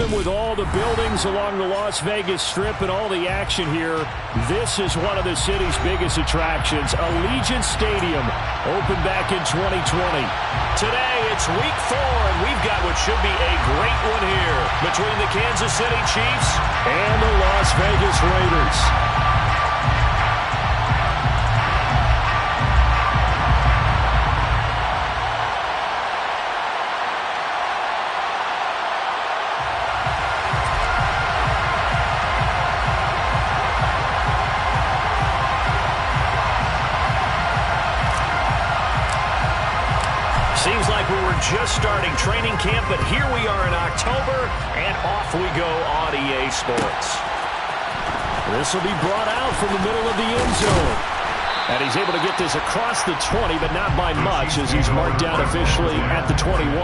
Even with all the buildings along the Las Vegas Strip and all the action here, this is one of the city's biggest attractions. Allegiant Stadium opened back in 2020. Today, it's week 4, and we've got what should be a great one here between the Kansas City Chiefs and the Las Vegas Raiders. Seems like we were just starting training camp, but here we are in October, and off we go on EA Sports. This will be brought out from the middle of the end zone. And he's able to get this across the 20, but not by much, as he's marked down officially at the 21.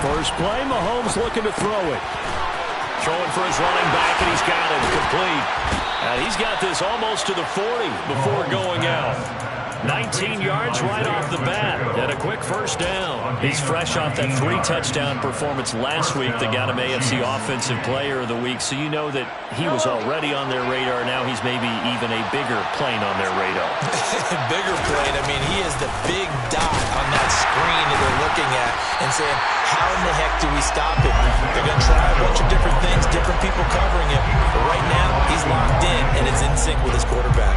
First play, Mahomes looking to throw it. Throwing for his running back, and he's got it complete. And he's got this almost to the 40 before going out. 19 yards right off the bat, and a quick first down. He's fresh off that 3-touchdown performance last week that got him AFC Offensive Player of the Week, so you know that he was already on their radar. Now he's maybe even a bigger plane on their radar. Bigger plane. I mean, he is the big dot on that screen that they're looking at and saying, how in the heck do we stop him? They're going to try a bunch of different things, different people covering him. But right now, he's locked in, and it's in sync with his quarterback.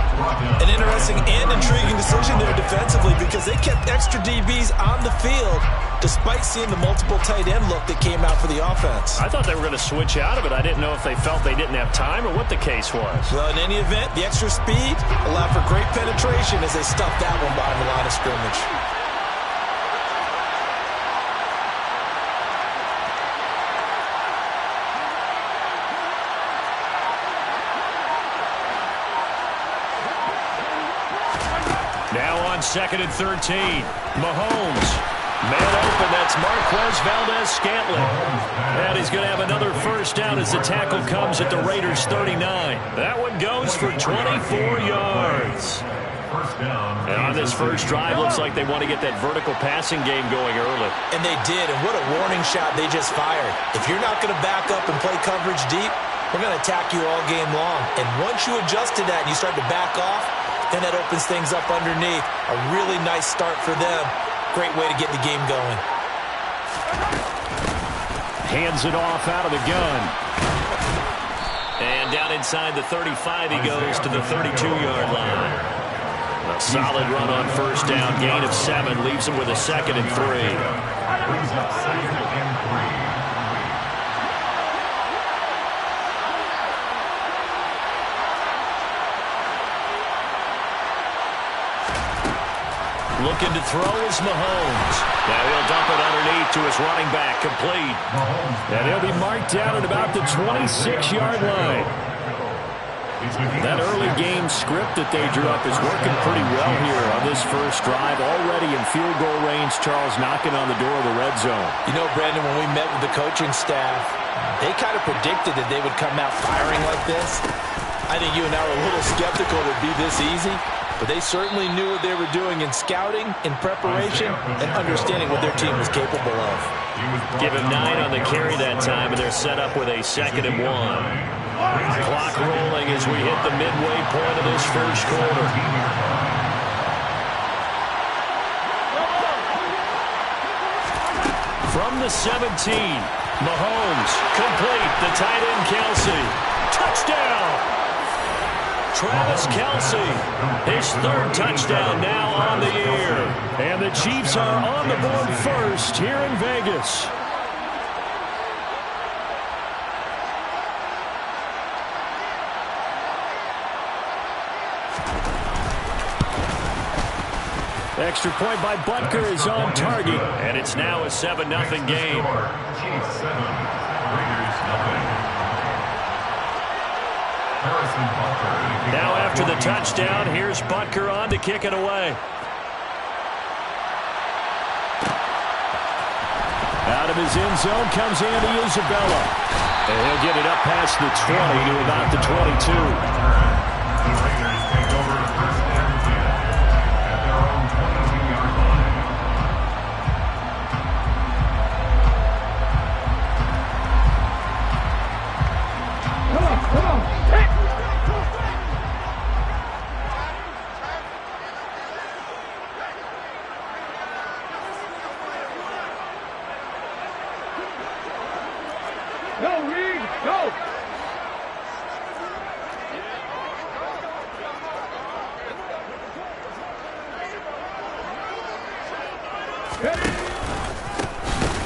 An interesting and intriguing decision there defensively, because they kept extra DBs on the field despite seeing the multiple tight end look that came out for the offense. I thought they were going to switch out of it. I didn't know if they felt they didn't have time or what the case was. Well, in any event, the extra speed allowed for great penetration as they stuffed that one behind the line of scrimmage. Now on 2nd and 13. Mahomes. Man open, that's Marquez Valdez-Scantling. And he's going to have another first down as the tackle comes at the Raiders' 39. That one goes for 24 yards. And on this first drive, looks like they want to get that vertical passing game going early. And they did, and what a warning shot they just fired. If you're not going to back up and play coverage deep, we're going to attack you all game long. And once you adjust to that and you start to back off, then that opens things up underneath. A really nice start for them. Great way to get the game going. Hands it off out of the gun. And down inside the 35, he goes to the 32-yard line. A solid run on first down. Gain of 7 leaves him with a 2nd and 3. Looking to throw is Mahomes. Now he'll dump it underneath to his running back, complete. And he'll be marked down at about the 26-yard line. That early game script that they drew up is working pretty well here on this first drive. Already in field goal range, Charles, knocking on the door of the red zone. You know, Brandon, when we met with the coaching staff, they kind of predicted that they would come out firing like this. I think you and I were a little skeptical it would be this easy. But they certainly knew what they were doing in scouting, in preparation, and understanding what their team was capable of. Give him 9 on the carry that time, and they're set up with a 2nd and 1. Clock rolling as we hit the midway point of this first quarter. From the 17, Mahomes, complete, the tight end Kelsey. Touchdown! Travis Kelce, his 3rd touchdown now on the year. And the Chiefs are on the board first here in Vegas. Extra point by Butker is on target. And it's now a 7-0 game. Chiefs 7, Raiders 0. after the touchdown. Here's Butker on to kick it away. Out of his end zone comes Andy Isabella. And he'll get it up past the 20 to about the 22. The Raiders take over first and 10 at their own 22-yard line. Come on. Hey. Go, Reed, go!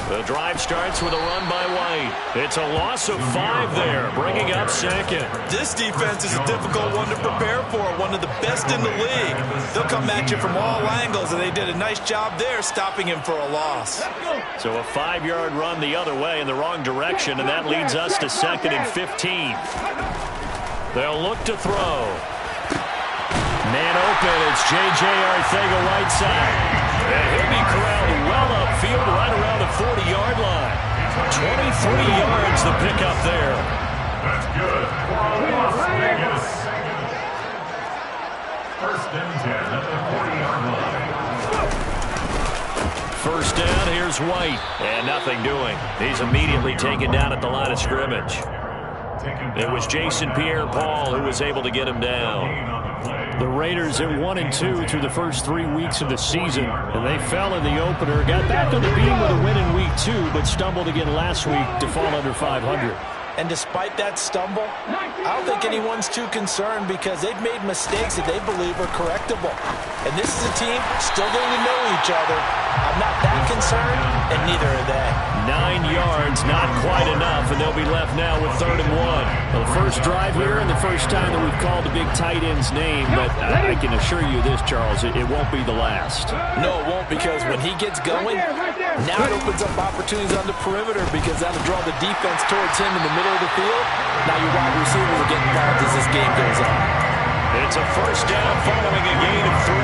The drive starts with a run by White. It's a loss of 5 there, bringing up second. This defense is a difficult one to prepare for, one of the best in the league. They'll come at you from all angles, and they did a nice job there stopping him for a loss. So a 5-yard run the other way in the wrong direction, and that leads us to 2nd and 15. They'll look to throw. Man open, it's J.J. Arcega-Whiteside. And he'll be corralled well upfield right around the 40-yard line. 23 yards the pickup there. That's good for Las Vegas. First and 10 at the 40-yard line. First down, here's White. And nothing doing. He's immediately taken down at the line of scrimmage. It was Jason Pierre-Paul who was able to get him down. The Raiders at 1-2 through the first 3 weeks of the season, and they fell in the opener, got back on the beam with a win in week 2, but stumbled again last week to fall under 500. And despite that stumble, I don't think anyone's too concerned because they've made mistakes that they believe are correctable. And this is a team still getting to know each other. I'm not that concerned, and neither are they. 9 yards, not quite enough, and they'll be left now with 3rd and 1. Well, the first drive here and the first time that we've called the big tight end's name, but I can assure you this, Charles, it won't be the last. No, it won't, because when he gets going, now it opens up opportunities on the perimeter because that'll draw the defense towards him in the middle of the field. Now your wide receivers will get involved as this game goes on. It's a first down following a gain of 3.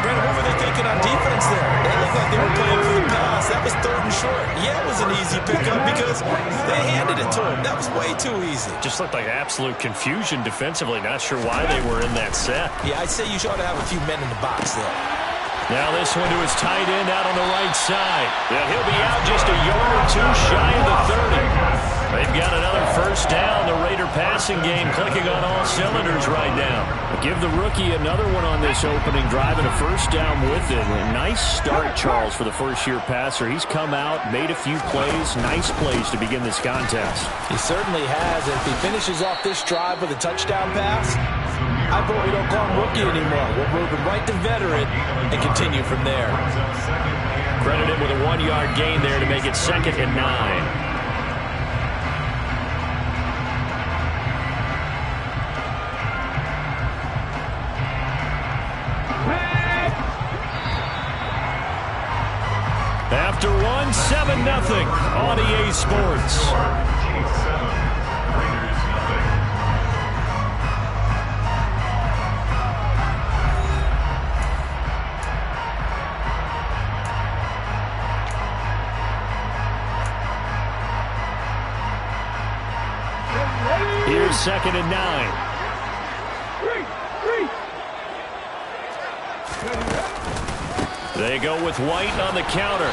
Brandon, what were they thinking on defense there? They looked like they were playing for the pass. That was 3rd and short. Yeah, it was an easy pickup because they handed it to him. That was way too easy. Just looked like absolute confusion defensively. Not sure why they were in that set. Yeah, I'd say you ought to have a few men in the box there. Now this one to his tight end out on the right side. Yeah, he'll be out just a yard or 2 shy of the 30. They've got another first down. The Raider passing game clicking on all cylinders right now. Give the rookie another one on this opening drive and a first down with it. A nice start, Charles, for the first-year passer. He's come out, made a few plays, nice plays to begin this contest. He certainly has. And if he finishes off this drive with a touchdown pass, I vote we don't call him rookie anymore. We'll move him right to veteran and continue from there. Credit him with a 1-yard gain there to make it 2nd and 9. After 1, 7-0 on EA Sports. Here's 2nd and 9. They go with White on the counter.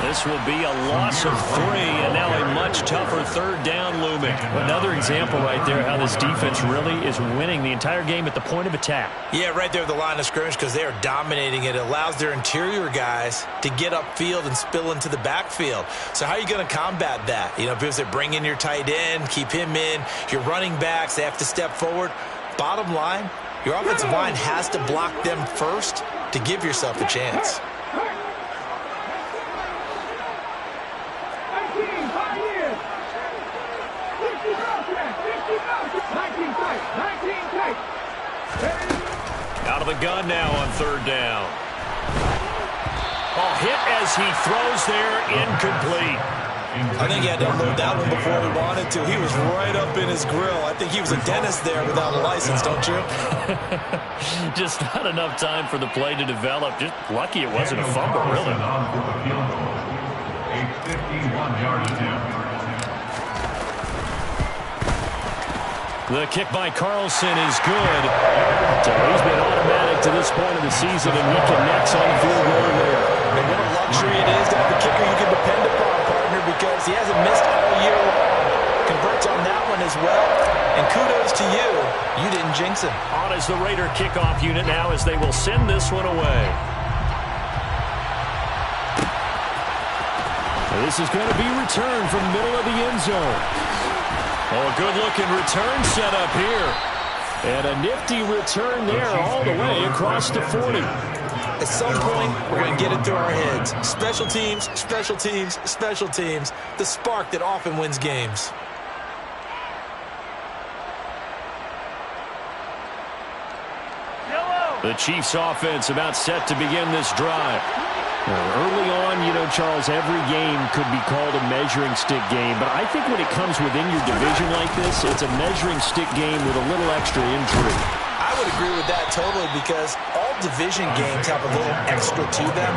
This will be a loss of 3, and now a much tougher 3rd down looming. Another example right there how this defense really is winning the entire game at the point of attack. Yeah, right there at the line of scrimmage because they are dominating it. It allows their interior guys to get upfield and spill into the backfield. So how are you going to combat that? You know, because they bring in your tight end, keep him in. Your running backs, they have to step forward. Bottom line, your offensive line has to block them first to give yourself a chance. Out of the gun now on 3rd down. Oh, hit as he throws there, incomplete. I think he had to unload that one before he wanted to. He was right up in his grill. I think he was a dentist there without a license, don't you? Just not enough time for the play to develop. Just lucky it wasn't a fumble, really. A 51-yard attempt. The kick by Carlson is good. So he's been automatic to this point of the season, and he connects on the field goal there. And what a luxury it is to have a kicker you can depend upon, partner, because he hasn't missed all year long. Converts on that one as well. And kudos to you. You didn't jinx him. On is the Raider kickoff unit now as they will send this one away. This is going to be returned from the middle of the end zone. Oh, a good-looking return set up here. And a nifty return there all the way across the 40. At some point, we're going to get it through our heads. Special teams, special teams, special teams. The spark that often wins games. The Chiefs offense about set to begin this drive. Early on, you know, Charles, every game could be called a measuring stick game. But I think when it comes within your division like this, it's a measuring stick game with a little extra intrigue. I would agree with that totally because all division games have a little extra to them.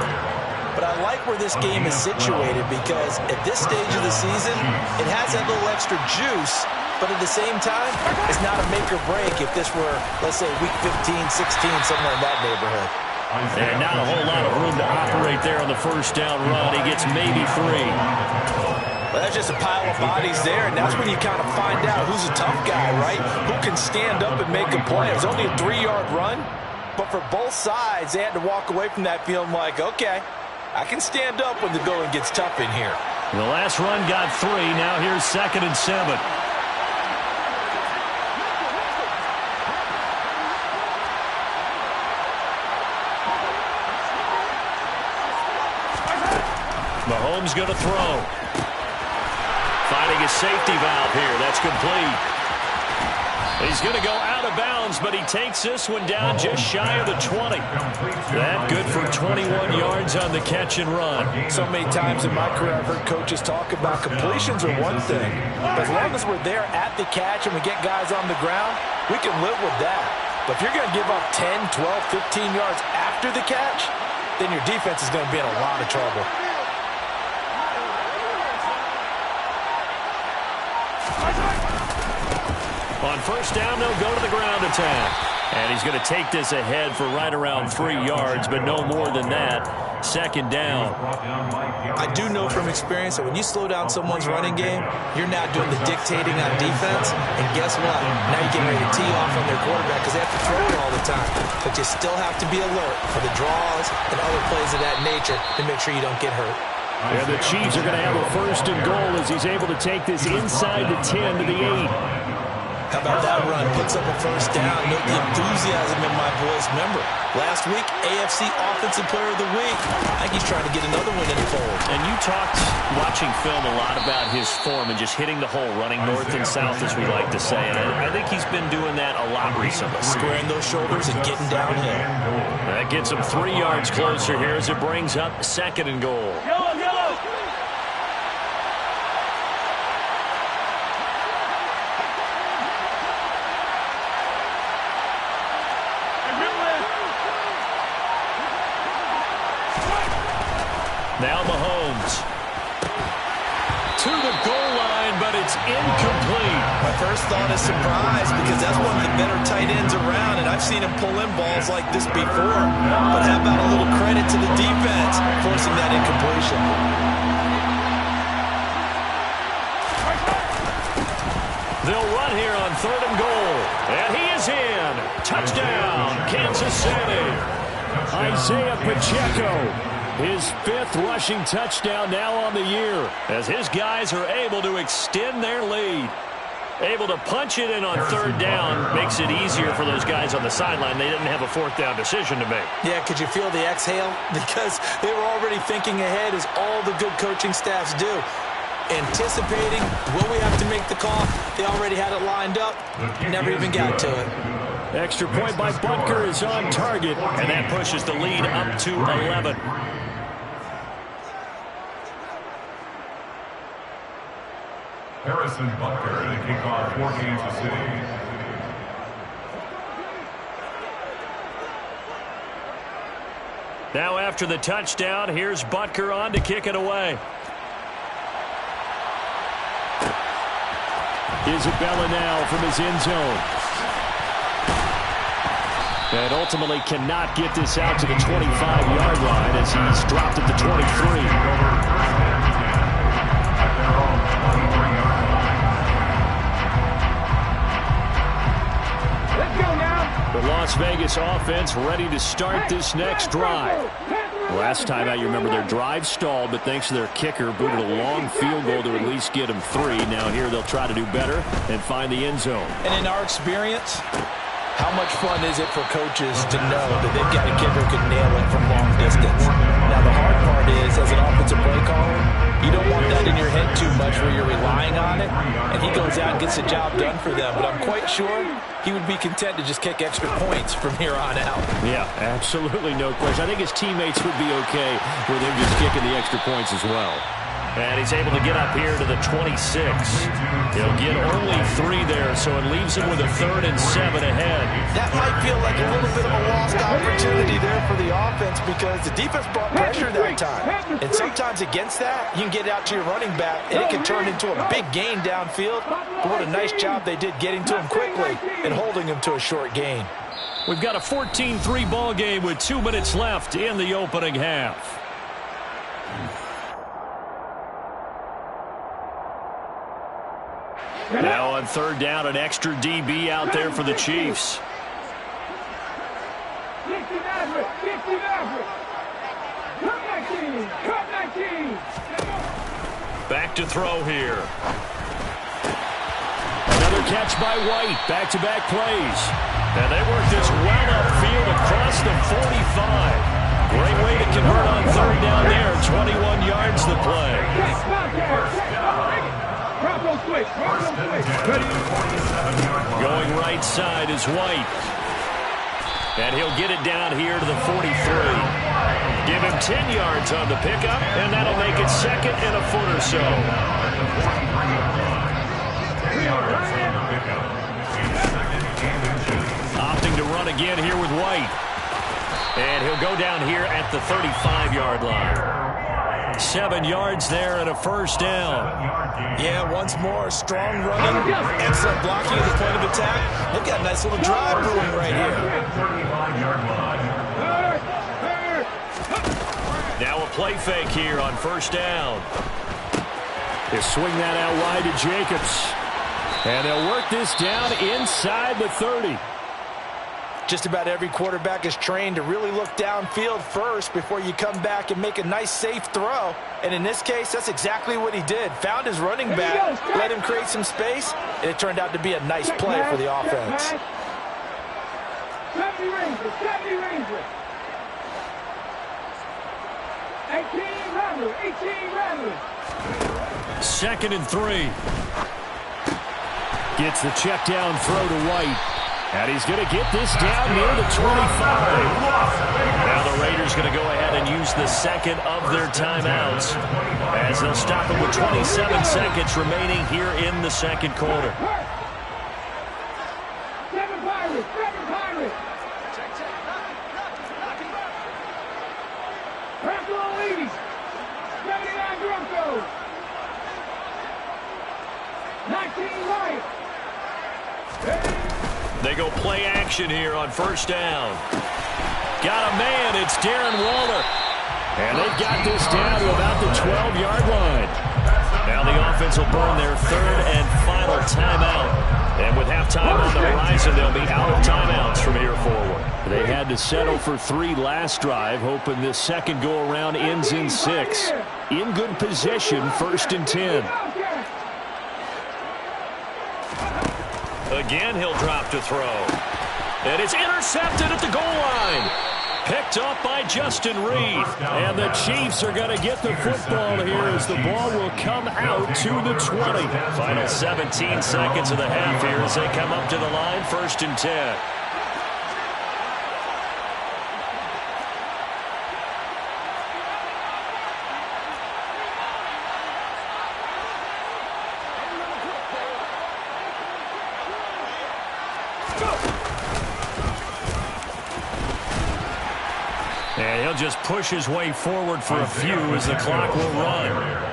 But I like where this game is situated because at this stage of the season, it has that little extra juice. But at the same time, it's not a make or break if this were, let's say, week 15, 16, somewhere in that neighborhood. And not a whole lot of room to operate there on the first down run. He gets maybe 3. Well, that's just a pile of bodies there, and that's when you kind of find out who's a tough guy, right? Who can stand up and make a play. It was only a 3-yard run, but for both sides, they had to walk away from that feeling like, okay, I can stand up when the going gets tough in here. The last run got 3. Now here's 2nd and 7. Mahomes going to throw. Finding a safety valve here. That's complete. He's going to go out of bounds, but he takes this one down just shy of the 20. That good for 21 yards on the catch and run. So many times in my career I've heard coaches talk about completions are one thing. But as long as we're there at the catch and we get guys on the ground, we can live with that. But if you're going to give up 10, 12, 15 yards after the catch, then your defense is going to be in a lot of trouble. On first down, they'll go to the ground attack. And he's going to take this ahead for right around 3 yards, but no more than that. 2nd down. I do know from experience that when you slow down someone's running game, you're now doing the dictating on defense. And guess what? Now you're getting ready to tee off on their quarterback because they have to throw it all the time. But you still have to be alert for the draws and other plays of that nature to make sure you don't get hurt. And the Chiefs are going to have a 1st and goal as he's able to take this inside the 10 to the 8. How about that run? Picks up a first down. Note the enthusiasm in my voice. Remember, last week, AFC Offensive Player of the Week. I think he's trying to get another one in the fold. And you talked, watching film, a lot about his form and just hitting the hole, running north and south, as we like to say. And I think he's been doing that a lot recently. Squaring those shoulders and getting downhill. That gets him 3 yards closer here as it brings up 2nd and goal. Yellow, yellow. Now Mahomes to the goal line, but it's incomplete. My first thought is surprise because that's one of the better tight ends around, and I've seen him pull in balls like this before. But how about a little credit to the defense forcing that incompletion? They'll run here on 3rd and goal, and he is in. Touchdown, Kansas City. Isaiah Pacheco. His 5th rushing touchdown now on the year as his guys are able to extend their lead. Able to punch it in on 3rd down makes it easier for those guys on the sideline. They didn't have a 4th down decision to make. Yeah, could you feel the exhale? Because they were already thinking ahead as all the good coaching staffs do. Anticipating, will we have to make the call? They already had it lined up. Never even got to it. Extra point by Butker is on target, and that pushes the lead up to 11. Harrison Butker to kick off for Kansas City. Now after the touchdown, here's Butker on to kick it away. Isabella now from his end zone. And ultimately cannot get this out to the 25-yard line as he's dropped at the 23. The Las Vegas offense ready to start this next drive. Last time out, you remember their drive stalled, but thanks to their kicker, booted a long field goal to at least get them 3. Now here they'll try to do better and find the end zone. And in our experience, how much fun is it for coaches to know that they've got a kicker who can nail it from long distance? Now the hard part is, as an offensive play caller, you don't want that in your head too much where you're relying on it, and he goes out and gets the job done for them. But I'm quite sure he would be content to just kick extra points from here on out. Yeah, absolutely no question. I think his teammates would be okay with him just kicking the extra points as well. And he's able to get up here to the 26. He'll get only 3 there, so it leaves him with a 3rd and 7 ahead. That might feel like a little bit of a lost opportunity there for the offense because the defense brought pressure that time. And sometimes against that, you can get out to your running back, and it can turn into a big gain downfield. But what a nice job they did getting to him quickly and holding him to a short gain. We've got a 14-3 ball game with 2 minutes left in the opening half. Now on 3rd down, an extra DB out there for the Chiefs. Back to throw here. Another catch by White. Back-to-back plays. And they work this well upfield across the 45. Great way to convert on 3rd down there. 21 yards the play. Going right side is White. And he'll get it down here to the 43. Give him 10 yards on the pickup, and that'll make it 2nd and a foot or so. Opting to run again here with White. And he'll go down here at the 35-yard line. 7 yards there and a 1st down. Yeah, once more, strong running, excellent blocking at the point of attack. They've got a nice little drive brewing right here. Now a play fake here on 1st down. They swing that out wide to Jacobs. And they'll work this down inside the 30. Just about every quarterback is trained to really look downfield first before you come back and make a nice, safe throw. And in this case, that's exactly what he did. Found his running back, let him create some space, and it turned out to be a nice play for the offense. 70 Rangers. 18 Rattlers. 2nd and 3. Gets the check down throw to White. And he's going to get this down near the 25. Now the Raiders going to go ahead and use the 2nd of their timeouts as they'll stop it with 27 seconds remaining here in the 2nd quarter. 7 Pirates. Bronco leads. 79 Broncos. 19 Lions. They go play action here on 1st down. Got a man. It's Darren Waller. And they've got this down to about the 12-yard line. Now the offense will burn their 3rd and final timeout. And with halftime on the horizon, they'll be out of timeouts from here forward. They had to settle for 3 last drive, hoping this second go-around ends in 6. In good position, 1st and 10. Again, he'll drop to throw. And it's intercepted at the goal line. Picked up by Justin Reed. And the Chiefs are going to get the football here as the ball will come out to the 20. Final 17 seconds of the half here as they come up to the line, 1st and 10. And he'll just push his way forward for a few as the clock will run.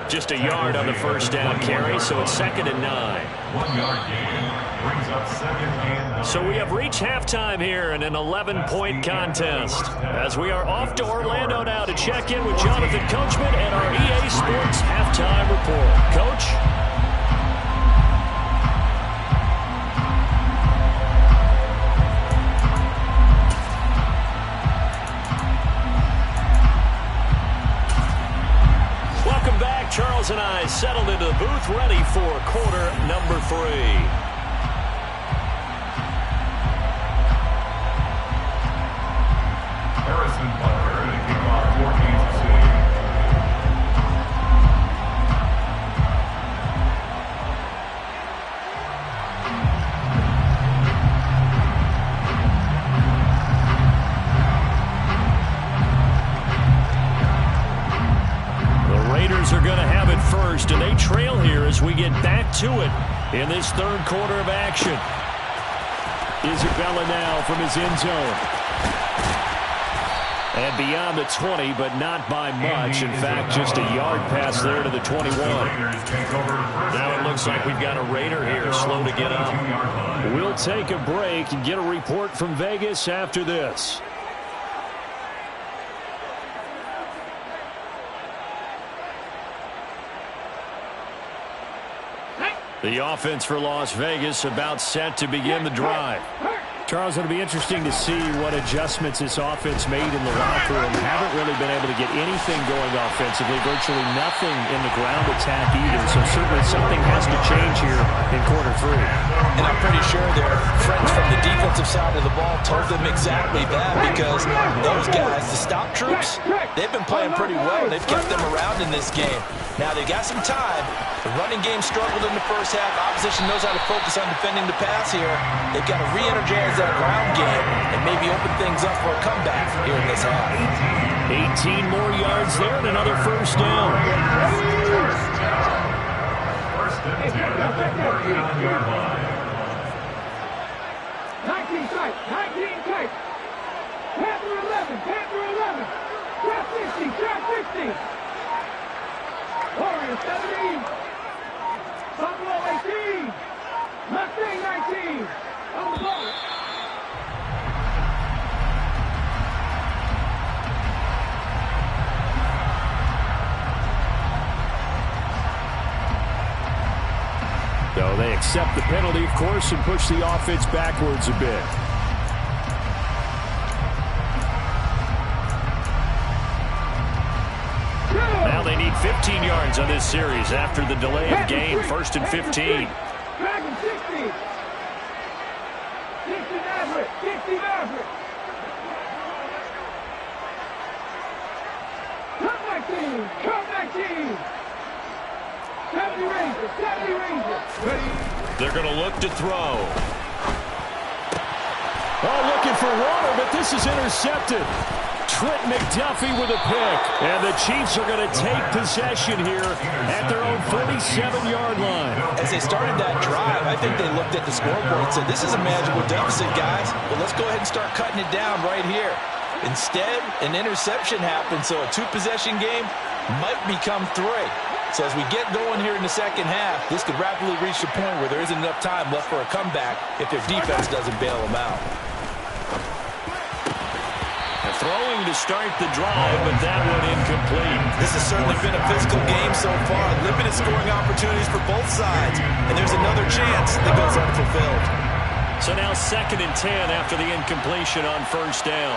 Just a yard on the first down carry, so it's 2nd and 9. 1 yard gain brings up 2nd and 9. So we have reached halftime here in an 11-point contest. As we are off to Orlando now to check in with Jonathan Coachman and our EA Sports halftime report. Coach? Charles and I settled into the booth, ready for quarter number 3. Harrison Butker to kick off 14th seed. Are going to have it first, and they trail here as we get back to it in this 3rd quarter of action. Isabella now from his end zone. And beyond the 20, but not by much. In fact, just a yard pass there to the 21. Now it looks like we've got a Raider here, slow to get up. We'll take a break and get a report from Vegas after this. The offense for Las Vegas about set to begin the drive. Charles, it'll be interesting to see what adjustments this offense made in the locker room. Haven't really been able to get anything going offensively, virtually nothing in the ground attack either. So certainly something has to change here in quarter 3. And I'm pretty sure their friends from the defensive side of the ball told them exactly that, because those guys, the stop troops, they've been playing pretty well. They've kept them around in this game. Now they've got some time. The running game struggled in the first half. Opposition knows how to focus on defending the pass here. They've got to re-energize that ground game and maybe open things up for a comeback here in this half. 18 more yards there and another first down. First and 10 at the 49-yard line. 19 tight, 19 tight. Panther 11, Panther 11. Trap 60, trap 60. Warriors 17. Buffalo 18. Mustang 19. On the ball. So they accept the penalty, of course, and push the offense backwards a bit. Now they need 15 yards on this series after the delay of game. 1st and 15. Dragon 60. 60 Maverick. 60 Maverick. Cut 19. Cut 19. 70 Rangers. 70 Rangers. They're going to look to throw. Oh, looking for water, but this is intercepted. Trent McDuffie with a pick. And the Chiefs are going to take possession here at their own 47-yard line. As they started that drive, I think they looked at the scoreboard and said, this is a manageable deficit, guys, but let's go ahead and start cutting it down right here. Instead, an interception happened, so a 2-possession game might become 3. So as we get going here in the second half, this could rapidly reach the point where there isn't enough time left for a comeback if their defense doesn't bail them out. Throwing to start the drive, but that one incomplete. This has certainly been a physical game so far. Limited scoring opportunities for both sides. And there's another chance that goes unfulfilled. So now 2nd and 10 after the incompletion on first down.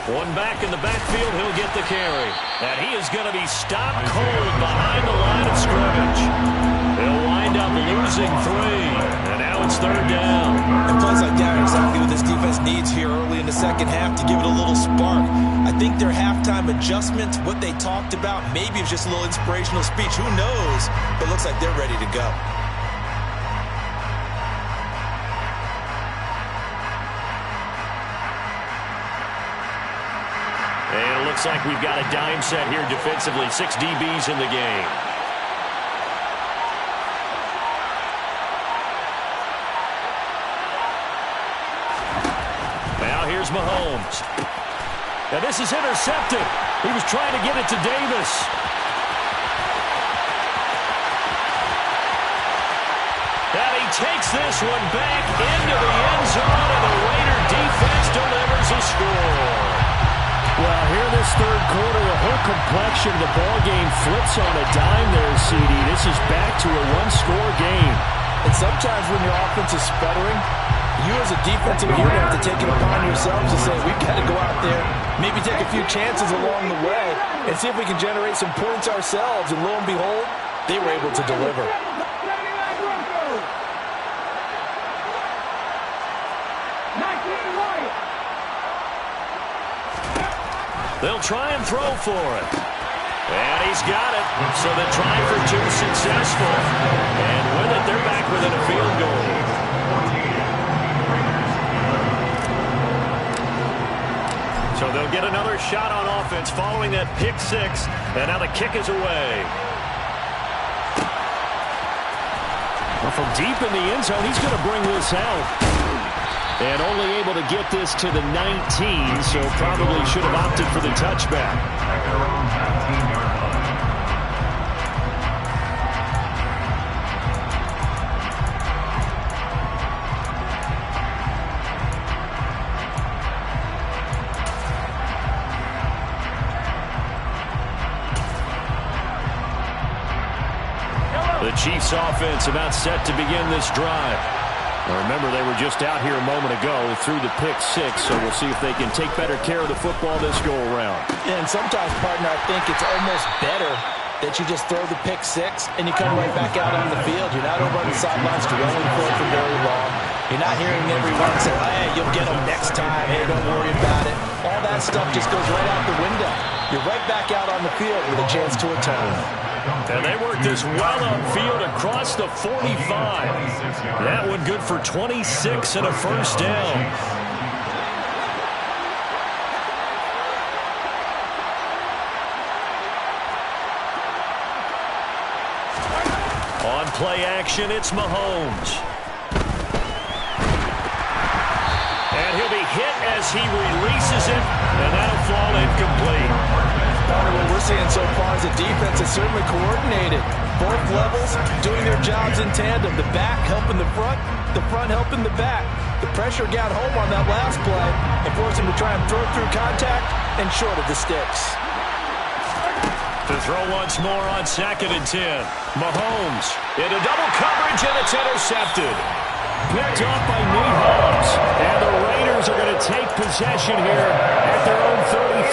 One back in the backfield, he'll get the carry. And he is going to be stopped cold behind the line of scrimmage. He'll wind up losing 3. And now it's 3rd down. And plays like that are exactly what this defense needs here early in the second half to give it a little spark. I think their halftime adjustment, what they talked about, maybe it was just a little inspirational speech. Who knows? But it looks like they're ready to go. looks like we've got a dime set here defensively. 6 DBs in the game. Now here's Mahomes. Now this is intercepted. He was trying to get it to Davis. And he takes this one back into the end zone, and the Raider defense delivers a score. Well, here in this third quarter, the whole complexion of the ball game flips on a dime there, CD. This is back to a one-score game. And sometimes when your offense is sputtering, you as a defensive unit have to take it upon yourselves to say, we've got to go out there, maybe take a few chances along the way, and see if we can generate some points ourselves. And lo and behold, they were able to deliver. They'll try and throw for it. And he's got it. So the try for 2 successful. And with it, they're back within a field goal. So they'll get another shot on offense following that pick 6. And now the kick is away. Well, from deep in the end zone, he's going to bring this out. And only able to get this to the 19, so probably should have opted for the touchback. At their own 19-yard line. The Chiefs offense about set to begin this drive. Now remember, they were just out here a moment ago through the pick 6, so we'll see if they can take better care of the football this go-around. And sometimes, partner, I think it's almost better that you just throw the pick 6 and you come right back out on the field. You're not over on the sidelines dwelling for it for very long. You're not hearing everyone say, hey, you'll get them next time. Hey, don't worry about it. All that stuff just goes right out the window. You're right back out on the field with a chance to atone. And they work this well upfield across the 45. That one good for 26 and a first down. On play action, it's Mahomes. And he'll be hit as he releases it, and that'll fall incomplete. What we're seeing so far is the defense is certainly coordinated. Both levels doing their jobs in tandem. The back helping the front helping the back. The pressure got home on that last play and forced him to try and throw through contact and short of the sticks. To throw once more on 2nd and 10. Mahomes into double coverage, and it's intercepted. Picked off by Nate Hobbs. And the Raiders are going to take possession here at their own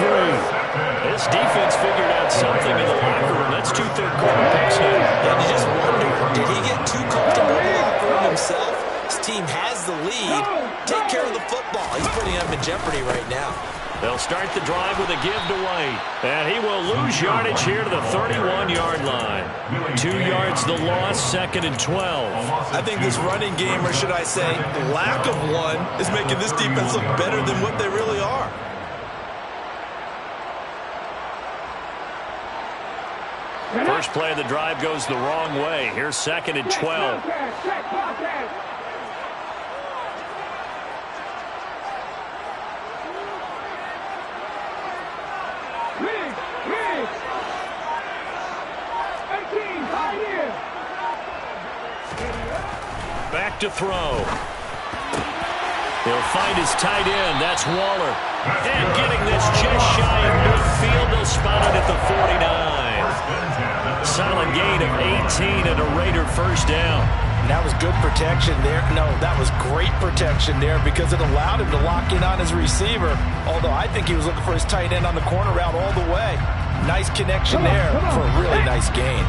33. This defense figured out something in the locker room. That's 2 third-quarter picks now. And you just wonder, did he get too comfortable in the locker room himself? His team has the lead. Take care of the football. He's putting them in jeopardy right now. They'll start the drive with a give to White. And he will lose yardage here to the 31-yard line. 2 yards the loss, 2nd and 12. I think this running game, or should I say lack of one, is making this defense look better than what they really are. First play of the drive goes the wrong way. Here's 2nd and 12. Back to throw. He'll find his tight end. That's Waller. And getting this just shy of midfield. They'll spot it at the 49. Solid gain of 18 and a Raider first down. That was good protection there. No, that was great protection there because it allowed him to lock in on his receiver. Although I think he was looking for his tight end on the corner route all the way. Nice connection there for a really nice gain.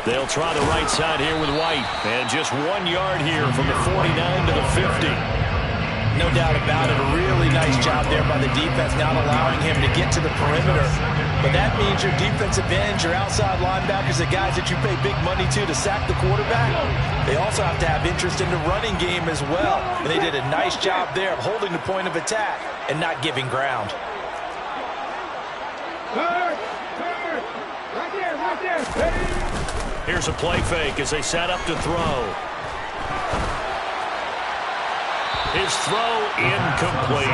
They'll try the right side here with White. And just 1 yard here from the 49 to the 50. no doubt about it. A really nice job there by the defense, not allowing him to get to the perimeter. But that means your defensive ends, your outside linebackers, the guys that you pay big money to sack the quarterback, they also have to have interest in the running game as well. And they did a nice job there of holding the point of attack and not giving ground. Right there. Here's a play fake as they set up to throw. His throw incomplete.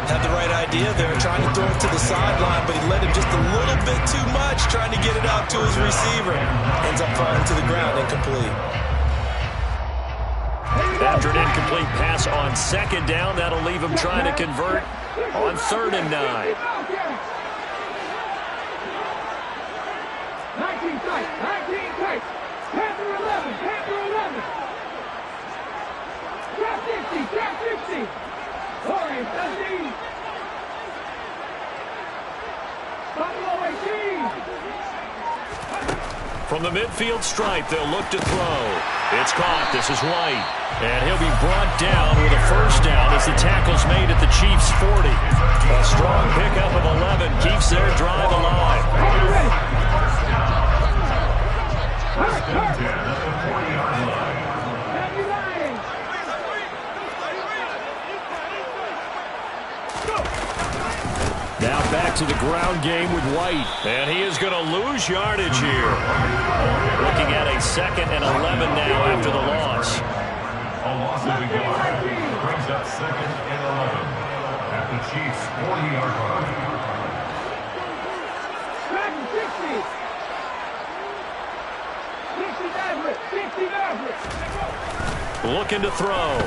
Had the right idea there, trying to throw it to the sideline, but he led him just a little bit too much, trying to get it out to his receiver. Ends up falling to the ground, incomplete. After an incomplete pass on second down, that'll leave him trying to convert on 3rd and 9. 19 tight. Panther 11. Trap 50. Orange, that's D. Buffalo 18. From the midfield stripe, they'll look to throw. It's caught. This is White. And he'll be brought down with a first down as the tackle's made at the Chiefs' 40. A strong pickup of 11 keeps their drive alive. Now back to the ground game with White. And he is going to lose yardage here. Looking at a 2nd and 11 now after the loss. A loss of a yard brings up 2nd and 11 at the Chiefs' 40-yard line. 60. Looking to throw.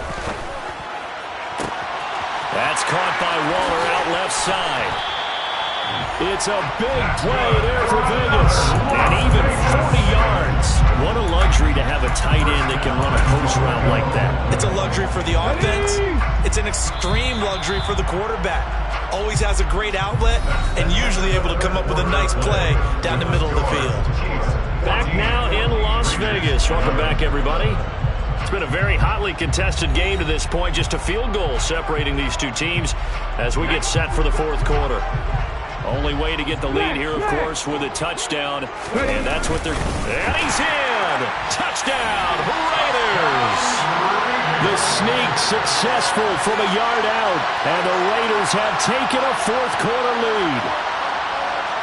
That's caught by Waller out left side. It's a big play there for Vegas. And even 40 yards. What a luxury to have a tight end that can run a post route like that. It's a luxury for the offense. It's an extreme luxury for the quarterback. Always has a great outlet and usually able to come up with a nice play down the middle of the field. Back now in Las Vegas. Welcome back, everybody. It's been a very hotly contested game to this point. Just a field goal separating these two teams as we get set for the 4th quarter. Only way to get the lead here, of course, with a touchdown. And that's what they're... And he's in! Touchdown, Raiders! The sneak successful from a yard out. And the Raiders have taken a 4th quarter lead.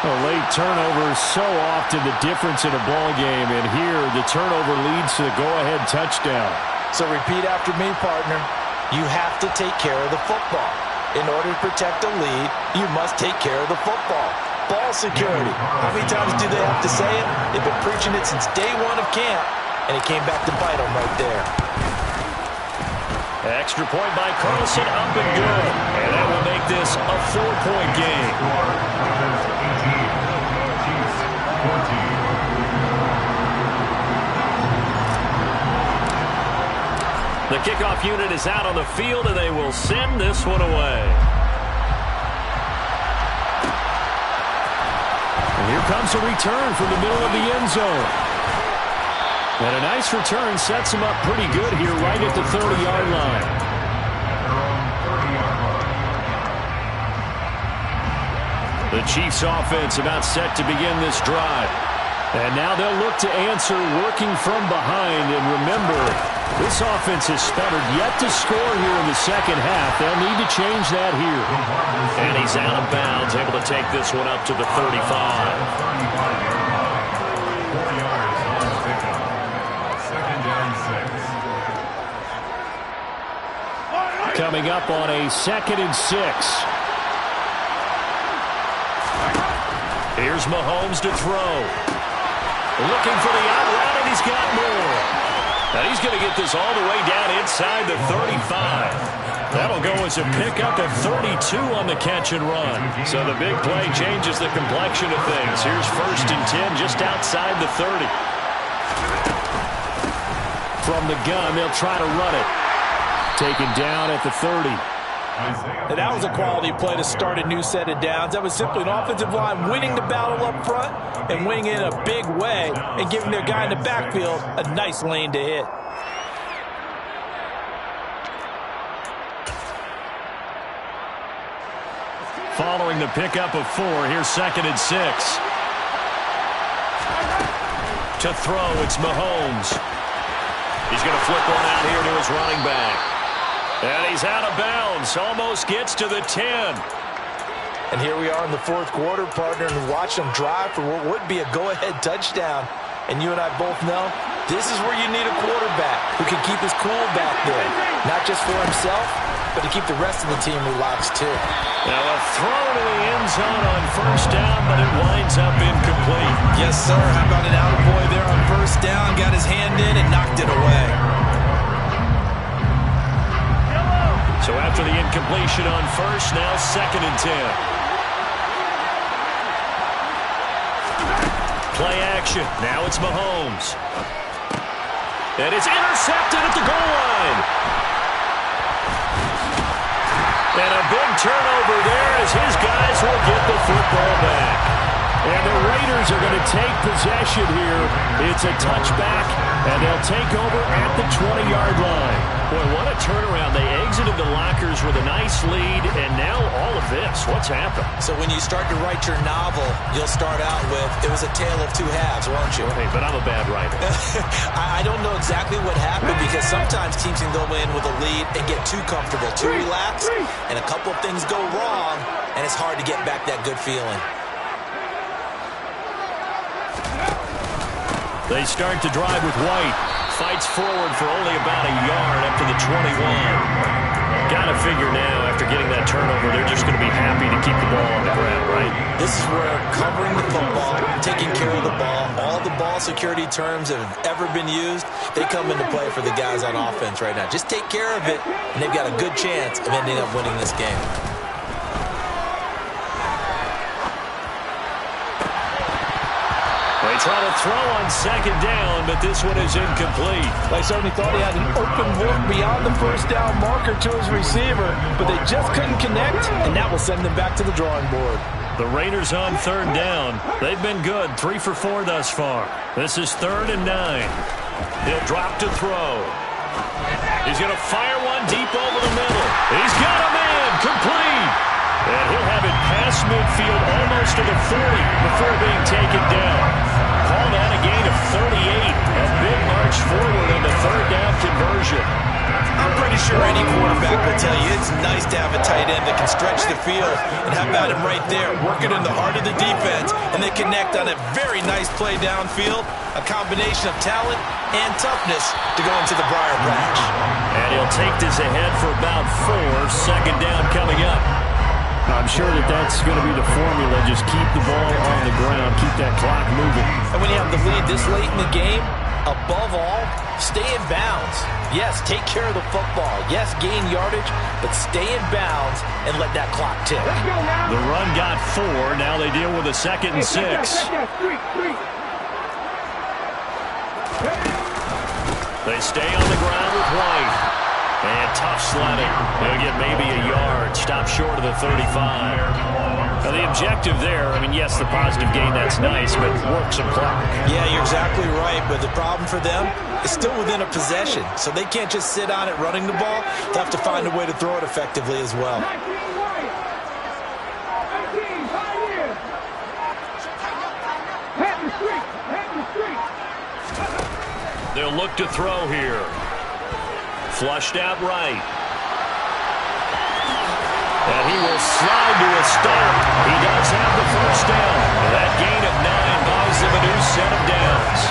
A late turnover is so often the difference in a ball game, and here the turnover leads to the go-ahead touchdown. So repeat after me, partner. You have to take care of the football. In order to protect a lead, you must take care of the football. Ball security. How many times do they have to say it? They've been preaching it since day 1 of camp, and it came back to bite them right there. Extra point by Carlson, up and good. And that will make this a 4-point game. The kickoff unit is out on the field, and they will send this one away. And here comes a return from the middle of the end zone. And a nice return sets him up pretty good here right at the 30-yard line. The Chiefs offense about set to begin this drive. And now they'll look to answer working from behind. And remember, this offense has sputtered yet to score here in the second half. They'll need to change that here. And he's out of bounds, able to take this one up to the 35. 4 yards on the pickup. 2nd and 6. Coming up on a 2nd and 6. Here's Mahomes to throw. Looking for the out route, and he's got more. And he's going to get this all the way down inside the 35. That'll go as a pickup of 32 on the catch and run. So the big play changes the complexion of things. Here's 1st and 10 just outside the 30. From the gun, they'll try to run it. Taken down at the 30. And that was a quality play to start a new set of downs. That was simply an offensive line winning the battle up front and winning it in a big way and giving their guy in the backfield a nice lane to hit. Following the pickup of 4, here's 2nd and 6. To throw, it's Mahomes. He's going to flip one out here to his running back. And he's out of bounds. Almost gets to the 10. And here we are in the 4th quarter, partner, and watch them drive for what would be a go-ahead touchdown. And you and I both know this is where you need a quarterback who can keep his cool back there. Not just for himself, but to keep the rest of the team relaxed too. Now a throw to the end zone on 1st down, but it winds up incomplete. Yes, sir. How about an attaboy there on 1st down? Got his hand in and knocked it away. So after the incompletion on 1st, now 2nd and 10. Play action. Now it's Mahomes. And it's intercepted at the goal line. And a big turnover there as his guys will get the football back. And the Raiders are going to take possession here. It's a touchback, and they'll take over at the 20-yard line. Boy, what a turnaround. They exited the lockers with a nice lead, and now all of this. What's happened? So when you start to write your novel, you'll start out with, it was a tale of 2 halves, won't you? Hey, but I'm a bad writer. I don't know exactly what happened because sometimes teams can go in with a lead and get too comfortable, too relaxed, and a couple of things go wrong, and it's hard to get back that good feeling. They start to drive with White. Fights forward for only about a yard up to the 21. Got to figure now, after getting that turnover, they're just going to be happy to keep the ball on the ground, right? This is where covering the football, taking care of the ball, all the ball security terms that have ever been used, they come into play for the guys on offense right now. Just take care of it, and they've got a good chance of ending up winning this game. They try to throw on 2nd down, but this one is incomplete. They certainly thought he had an open look beyond the 1st down marker to his receiver, but they just couldn't connect, and that will send them back to the drawing board. The Raiders on 3rd down. They've been good, 3 for 4 thus far. This is 3rd and 9. He'll drop to throw. He's going to fire one deep over the middle. He's got a man, complete. And he'll have it past midfield almost to the 40 before being taken down. Call that a gain of 38. A big march forward on the 3rd down conversion. I'm pretty sure any quarterback will tell you it's nice to have a tight end that can stretch the field. And how about him right there, working in the heart of the defense, and they connect on a very nice play downfield. A combination of talent and toughness to go into the briar patch. And he'll take this ahead for about 4. 2nd down coming up. I'm sure that's going to be the formula. Just keep the ball on the ground. Keep that clock moving. And when you have the lead this late in the game, above all, stay in bounds. Yes, take care of the football. Yes, gain yardage, but stay in bounds and let that clock tick. The run got 4. Now they deal with a 2nd and 6. They stay on the ground with White. And tough sledding. They'll get maybe a yard. Stop short of the 35. Now the objective there, I mean, yes, the positive gain, that's nice, but work some clock. Yeah, you're exactly right. But the problem for them is still within a possession. So they can't just sit on it running the ball. They'll have to find a way to throw it effectively as well. They'll look to throw here. Flushed out right. And he will slide to a start. He does have the 1st down. That gain of 9 buys him a new set of downs.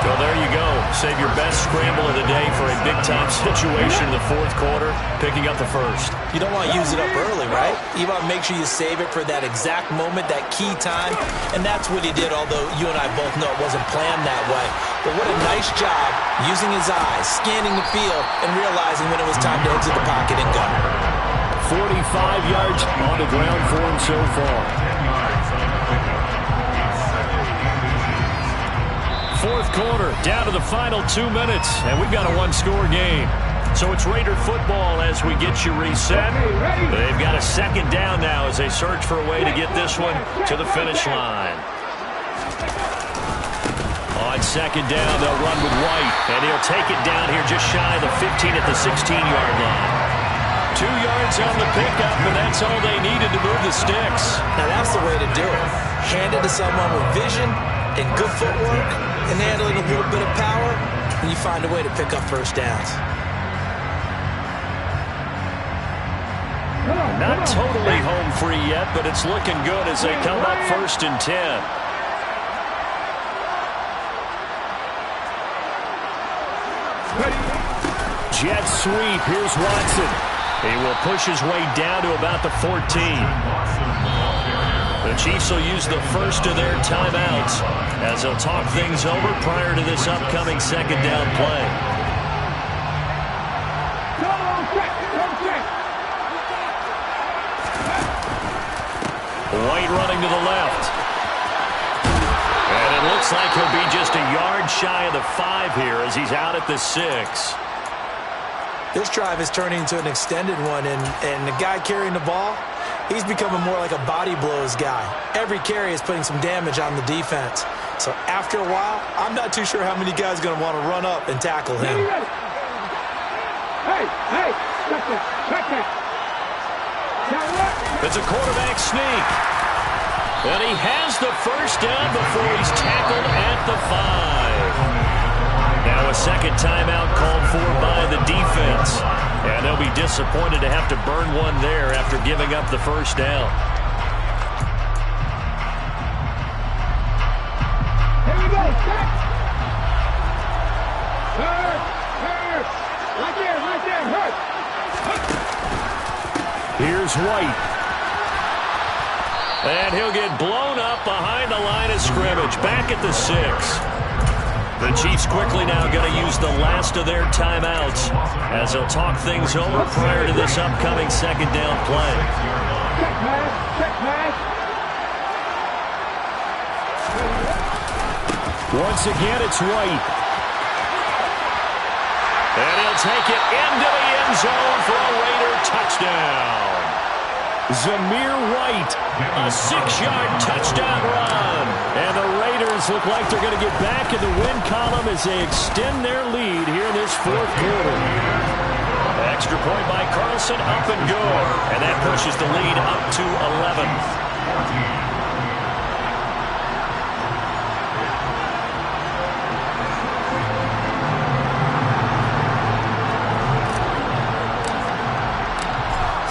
Well, there you go. Save your best scramble of the day for a big-time situation in the 4th quarter, picking up the 1st. You don't want to use it up early, right? You want to make sure you save it for that exact moment, that key time, and that's what he did, although you and I both know it wasn't planned that way. But what a nice job using his eyes, scanning the field, and realizing when it was time to exit the pocket and go. 45 yards on the ground for him so far. 4th quarter, down to the final 2 minutes, and we've got a 1-score game. So it's Raider football as we get you reset. They've got a 2nd down now as they search for a way to get this one to the finish line. On 2nd down, they'll run with White, and he'll take it down here just shy of the 15 at the 16-yard line. 2 yards on the pickup, and that's all they needed to move the sticks. Now that's the way to do it. Hand it to someone with vision and good footwork and handling a little bit of power, and you find a way to pick up first downs. Not totally home free yet, but it's looking good as they come up 1st and 10. Jet sweep. Here's Watson. He will push his way down to about the 14. The Chiefs will use the first of their timeouts as they'll talk things over prior to this upcoming 2nd down play. White running to the left. And it looks like he'll be just a yard shy of the 5 here as he's out at the 6. This drive is turning into an extended one, and the guy carrying the ball, he's becoming more like a body blows guy. Every carry is putting some damage on the defense. So after a while, I'm not too sure how many guys are going to want to run up and tackle him. Hey, check that. It's a quarterback sneak. And he has the first down before he's tackled at the 5. Now a second timeout called for by the defense. And they'll be disappointed to have to burn one there after giving up the first down. Here we go, check. Hurt. Right there, hurt. Here's White. And he'll get blown up behind the line of scrimmage. Back at the 6. The Chiefs quickly now going to use the last of their timeouts as they'll talk things over prior to this upcoming 2nd down play. Check pass. Once again, it's White. And he'll take it into the end zone for a Raider touchdown. Zamir White, a 6-yard touchdown run. and the Raiders look like they're going to get back in the win column as they extend their lead here in this 4th quarter. Extra point by Carlson, up and good. And that pushes the lead up to 11.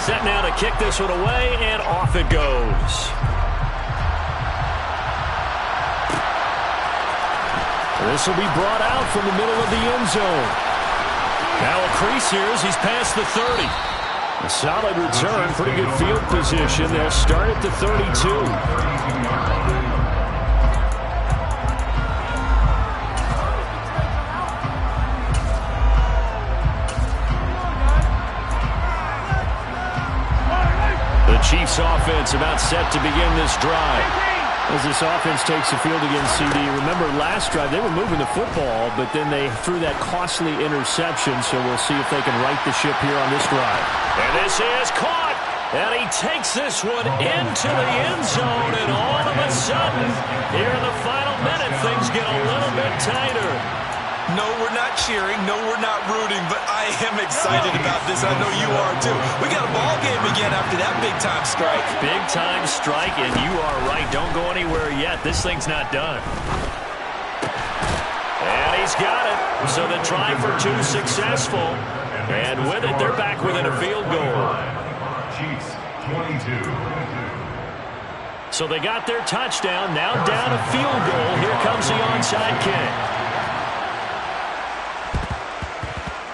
Set now to kick this one away, and off it goes. This will be brought out from the middle of the end zone. Now a crease here as he's past the 30. A solid return, pretty good field position. They'll start at the 32. The Chiefs offense about set to begin this drive. As this offense takes the field against CD, remember last drive they were moving the football, but then they threw that costly interception, so we'll see if they can right the ship here on this drive. And this is caught, and he takes this one into the end zone, and all of a sudden, here in the final minute, things get a little bit tighter. No, we're not cheering. No, we're not rooting, but I am excited about this. I know you are, too. We got a ball game again after that big-time strike. Big-time strike, and you are right. Don't go anywhere yet. This thing's not done. And he's got it. So the try for 2 successful. And with it, they're back within a field goal. Chiefs, 22. So they got their touchdown. Now down a field goal. Here comes the onside kick.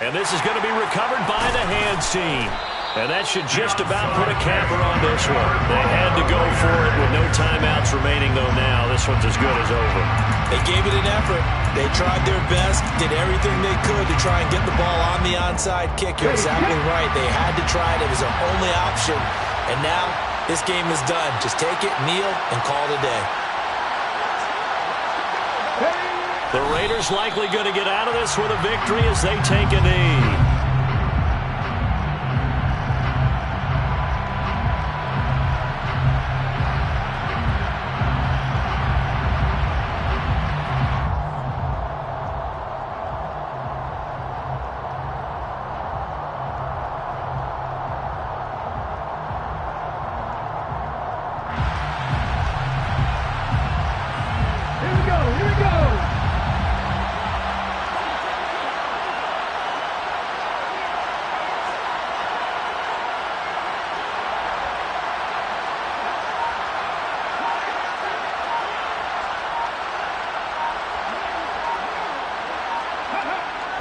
And this is going to be recovered by the hands team. And that should just about put a capper on this one. They had to go for it with no timeouts remaining, though now this one's as good as over. They gave it an effort. They tried their best, did everything they could to try and get the ball on the onside kick. You're exactly right. They had to try it. It was their only option. And now this game is done. Just take it, kneel, and call it a day. The Raiders likely going to get out of this with a victory as they take a knee.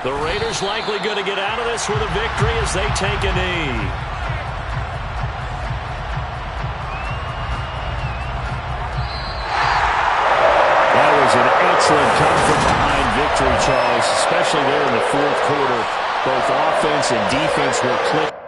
The Raiders likely going to get out of this with a victory as they take a knee. That was an excellent come-from-behind victory, Charles, especially there in the fourth quarter. Both offense and defense were clicking.